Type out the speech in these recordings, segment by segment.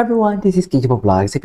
everyone, this is Kijibo Vlogs, a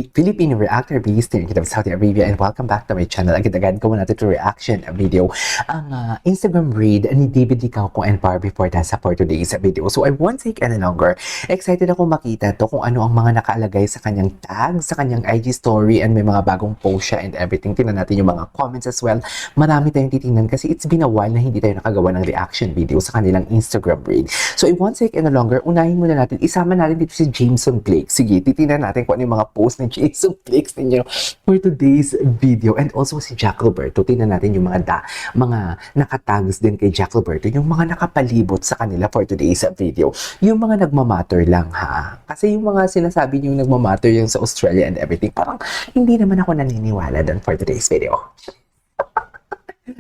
Filipino reactor based in Saudi Arabia, and welcome back to my channel. Agad-agad gawa natin ito reaction video. Ang Instagram read ni David Licauco and Barbie Forteza for today's video. So I won't take any longer. Excited ako makita to kung ano ang mga nakaalagay sa kanyang tag, sa kanyang IG story, and may mga bagong post siya and everything. Tingnan natin yung mga comments as well. Marami tayong titingnan kasi it's been a while na hindi tayo nakagawa ng reaction video sa kanilang Instagram read. So I won't take any longer. Unahin muna natin. Isama natin dito si Jameson Blake. Sige, titingnan natin kung ano yung mga post ni Jameson Blake ninyo for today's video. And also si Jack Roberto. Tingnan natin yung mga nakatags din kay Jack Roberto. Yung mga nakapalibot sa kanila for today's video. Yung mga nagmamatter lang ha. Kasi yung mga sinasabi yung nagmamatter yung sa Australia and everything, parang hindi naman ako naniniwala doon for today's video.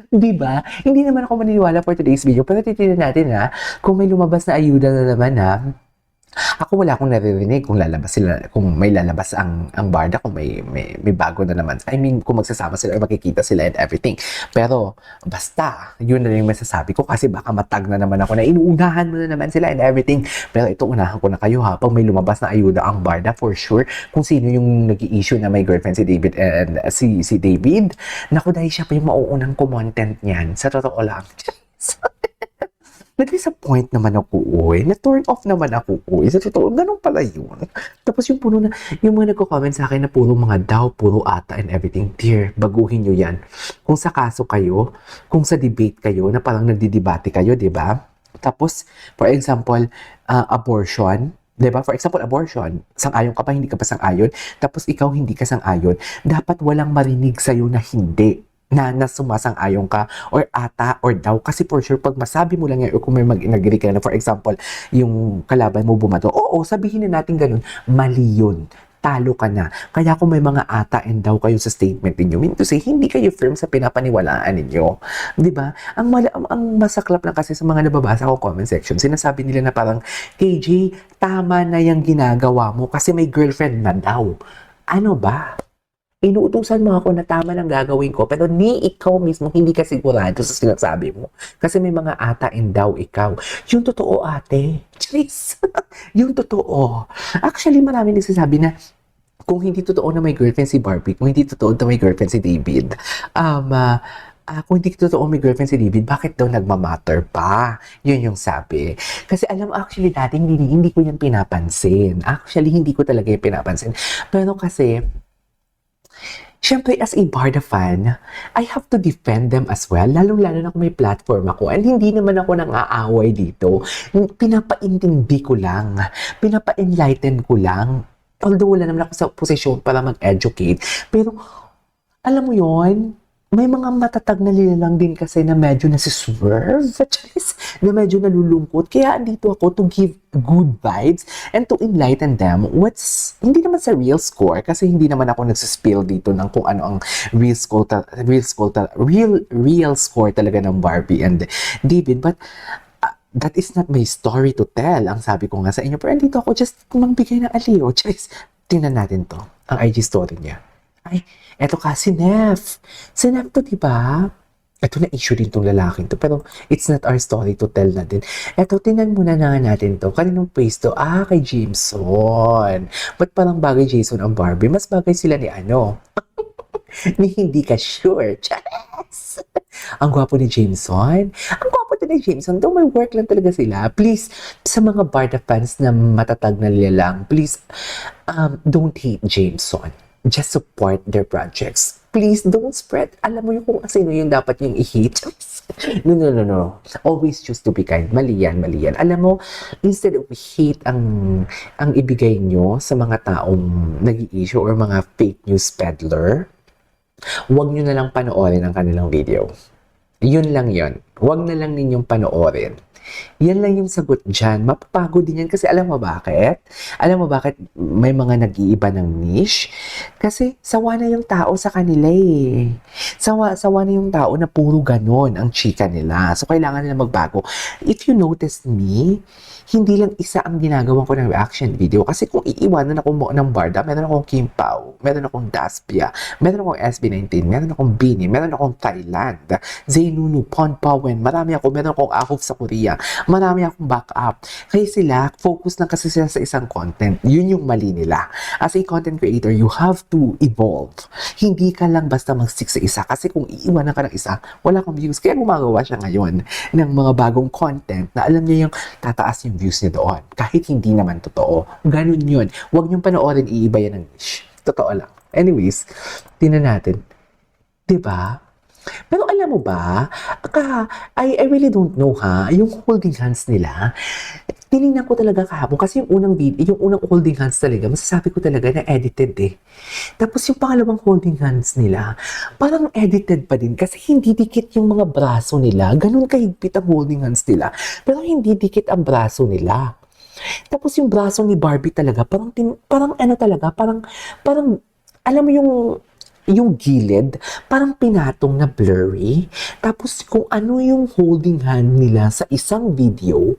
Diba? Hindi naman ako maniniwala for today's video. Pero titignan natin ha, kung may lumabas na ayuda na naman ha. Ako wala akong naririnig kung lalabas sila, kung may lalabas ang Barda, kung may bago na naman. I mean, kung magsasama sila or makikita sila and everything. Pero, basta, yun na yung masasabi ko kasi baka matag na naman ako na inuunahan mo na naman sila and everything. Pero ito, unahan ko na kayo ha. Pag may lumabas na ayuda ang Barda, for sure, kung sino yung nag-i-issue na may girlfriend si David and si David, naku, dahil siya pa yung mauunang content niyan. Sa totoo lang. Na-disappoint naman ako, na-turn off naman ako, Sa totoo, ganun pala yun. Tapos yung mga nagko-comment sa akin na puro mga daw, puro ata and everything. Dear, baguhin nyo yan. Kung sa kaso kayo, kung sa debate kayo, na parang nagdidebate kayo, di ba? Tapos, for example, abortion, diba? For example, abortion. Sang-ayon ka pa, hindi ka pa sang-ayon. Tapos ikaw hindi ka sang-ayon. Dapat walang marinig sa'yo na hindi. Na sumasang-ayon ka or ata or daw. Kasi for sure, pag masabi mo lang yan or kung may nag-agree ka na, for example, yung kalaban mo bumato, oo, sabihin na natin ganun, mali yun. Talo ka na. Kaya kung may mga ata and daw kayo sa statement ninyo, mean to say, hindi kayo firm sa pinapaniwalaan ninyo. Di ba? Ang masaklap lang kasi sa mga nababasa ko comment section, sinasabi nila na parang, KJ, tama na yung ginagawa mo kasi may girlfriend na daw. Ano ba? Inuutusan mo ako na tama lang gagawin ko, pero ni ikaw mismo hindi ka sigurado sa sinasabi mo. Kasi may mga ata and daw ikaw. Yung totoo, ate. Jeez. Yung totoo. Actually, marami nagsasabi na kung hindi totoo na may girlfriend si Barbie, kung hindi totoo na may girlfriend si David, kung hindi totoo may girlfriend si David, bakit daw nagmamatter pa? Yun yung sabi. Kasi alam, actually dati hindi ko yan pinapansin. Actually, hindi ko talaga yung pinapansin. Pero kasi, siyempre, as a Barda fan, I have to defend them as well. Lalong-lalo na kung may platform ako. And hindi naman ako nang-aaway dito. Pinapaintindi ko lang. Pinapa-enlighten ko lang. Although wala naman ako sa posisyon para mag-educate. Pero, alam mo yon, may mga matatag na nilalang din kasi na medyo nasiswerve, na medyo nalulungkot. Kaya andito ako to give good vibes and to enlighten them hindi naman sa real score, kasi hindi naman ako nagsispill dito ng kung ano ang real score talaga ng Barbie and David. But, that is not my story to tell. Ang sabi ko nga sa inyo, pero andito ako just magbigay ng aliw. Tingnan natin to, ang IG story niya. Ay, eto ka, si Nef. Si Nef to, diba? Eto na issue din tong lalaking to, pero it's not our story to tell na din. Eto, tingnan muna na natin to. Kaninong face to? Kay Jameson. Ba't parang bagay Jason ang Barbie? Mas bagay sila ni ano? Ni hindi ka sure. Chares! Ang gwapo ni Jameson. Ang gwapo din ni Jameson. Though may work lang talaga sila. Please, sa mga Barda fans na matatag na nilalang, please, don't hate Jameson. Just support their projects. Please don't spread. Alam mo yung kung sino yung dapat yung i-hate. No. Always choose to be kind. Mali yan. Alam mo, instead of hate ang ibigay nyo sa mga taong nag-i-issue or mga fake news peddler, huwag nyo na lang panoorin ang kanilang video. Yun lang yun. Huwag na lang ninyong panoorin. Yan lang yung sagot dyan. Mapapagod din yan kasi alam mo bakit? Alam mo bakit may mga nag-iiba ng niche? Kasi sawa na yung tao sa kanila eh. Sawa na yung tao na puro ganon ang chika nila. So kailangan nila magbago. If you notice me, hindi lang isa ang ginagawa ko ng reaction video. Kasi kung iiwanan ako mo ng Barda, meron akong Kim Pao, meron akong Daspia, meron akong SB19, meron akong Bini, meron akong Thailand, Zaynunu, Pon Pawen, marami ako, meron akong Ahov sa Korea, marami akong backup. Kaya sila, focus lang kasi sila sa isang content. Yun yung mali nila. As a content creator, you have to evolve. Hindi ka lang basta mag-stick sa isa. Kasi kung iiwanan ka ng isa, wala kang views. Kaya gumagawa siya ngayon ng mga bagong content na alam niya yung tataas yung views niya doon. Kahit hindi naman totoo. Ganun yun. Huwag niyong panoorin, iiba yan ng niche. Totoo lang. Anyways, tingnan natin. Diba? Pero alam mo ba, I really don't know ha, yung holding hands nila, tinignan ko talaga kahapon kasi yung unang video, yung unang holding hands talaga, masasabi ko talaga na edited eh. Tapos yung pangalawang holding hands nila, parang edited pa din kasi hindi dikit yung mga braso nila. Ganun kahigpit ang holding hands nila. Pero hindi dikit ang braso nila. Tapos yung braso ni Barbie talaga, parang ano talaga, parang, alam mo yung gilid, parang pinatong na blurry. Tapos kung ano yung holding hand nila sa isang video,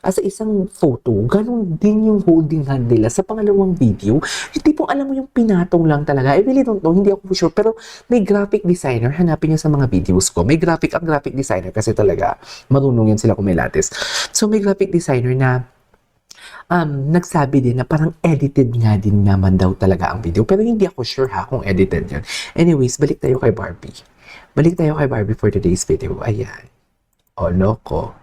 sa isang photo, ganun din yung holding hand nila sa pangalawang video. Yung tipong alam mo yung pinatong lang talaga. I really don't know, hindi ako sure. Pero may graphic designer, hanapin niyo sa mga videos ko. May graphic designer kasi talaga, marunong yan sila kumilates. So may graphic designer na nagsabi din na parang edited nga din naman daw talaga ang video. Pero hindi ako sure ha kung edited yun. Anyways, balik tayo kay Barbie. Balik tayo kay Barbie for today's video. Ayan. O, loko.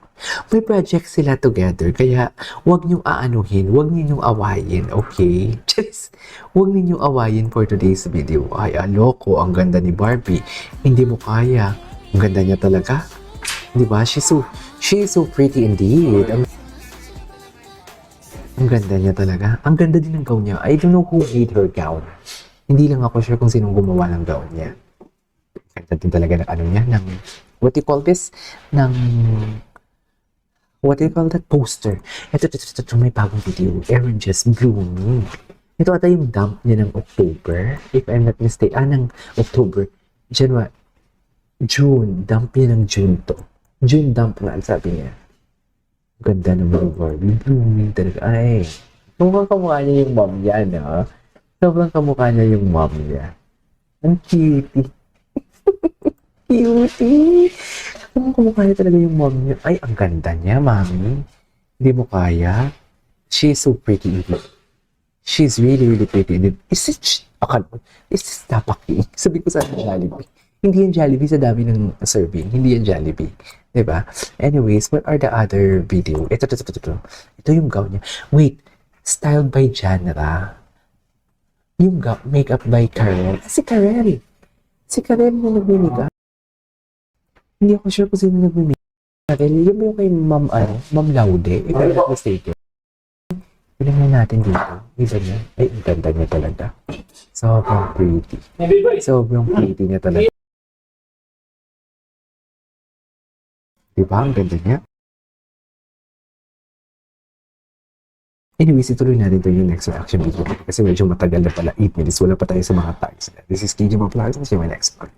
May project sila together, kaya huwag niyong aanuhin, huwag ninyong awayin, okay? Just, huwag ninyong awayin for today's video. Ay, loko, ang ganda ni Barbie. Hindi mo kaya. Ang ganda niya talaga. Di ba? She's so pretty indeed. Ang ganda niya talaga. Ang ganda din ng gown niya. I don't know who made her gown. Hindi lang ako sure kung sinong gumawa ng gown niya. Ganda din talaga ng ano niya, ng, what do you call this? What do you call that? Poster. Ito, may bagong video. Aaron Just Blooming. Ito ata yung dump niya ng October. If I'm not mistaken. Ng October. June. Dump niya ng June to. June dump nga, sabi niya. Ganda naman yung Barbie. Blooming talaga. Ay, mukhang kamukha niya yung mom niya, no? Sobrang kamukha niya yung mom niya. Ang cutie. Cutie. Sobrang kamukha niya talaga yung mom niya. Ay, ang ganda niya, mami. Hindi mo kaya. She's so pretty indeed. She's really, really pretty indeed. Is this Tapaki? Sabi ko sa Jollibee. Hindi yan Jollibee sa dami ng serving. Hindi yan Jollibee. Diba? Anyways, what are the other video? Ito. Ito yung gown niya. Wait. Styled by Janra. Yung gown, makeup by Karel. Si Karel yung nagbibigay. Hindi ako sure kung sino nagbibigay. Karel, yun ba yung kay Ma'am Laude? If I'm not mistaken. Tingnan natin dito. Iba niya. Ay, ang ganda niya talaga. Sobrang pretty. Sobrang pretty niya talaga. Diba? Ang ganda niya. Anyways, ituloy natin ito yung next reaction video. Kasi medyo matagal na pala. 8 minutes. Wala pa tayo sa mga tags. This is KJ Vlogs. See you in my next one.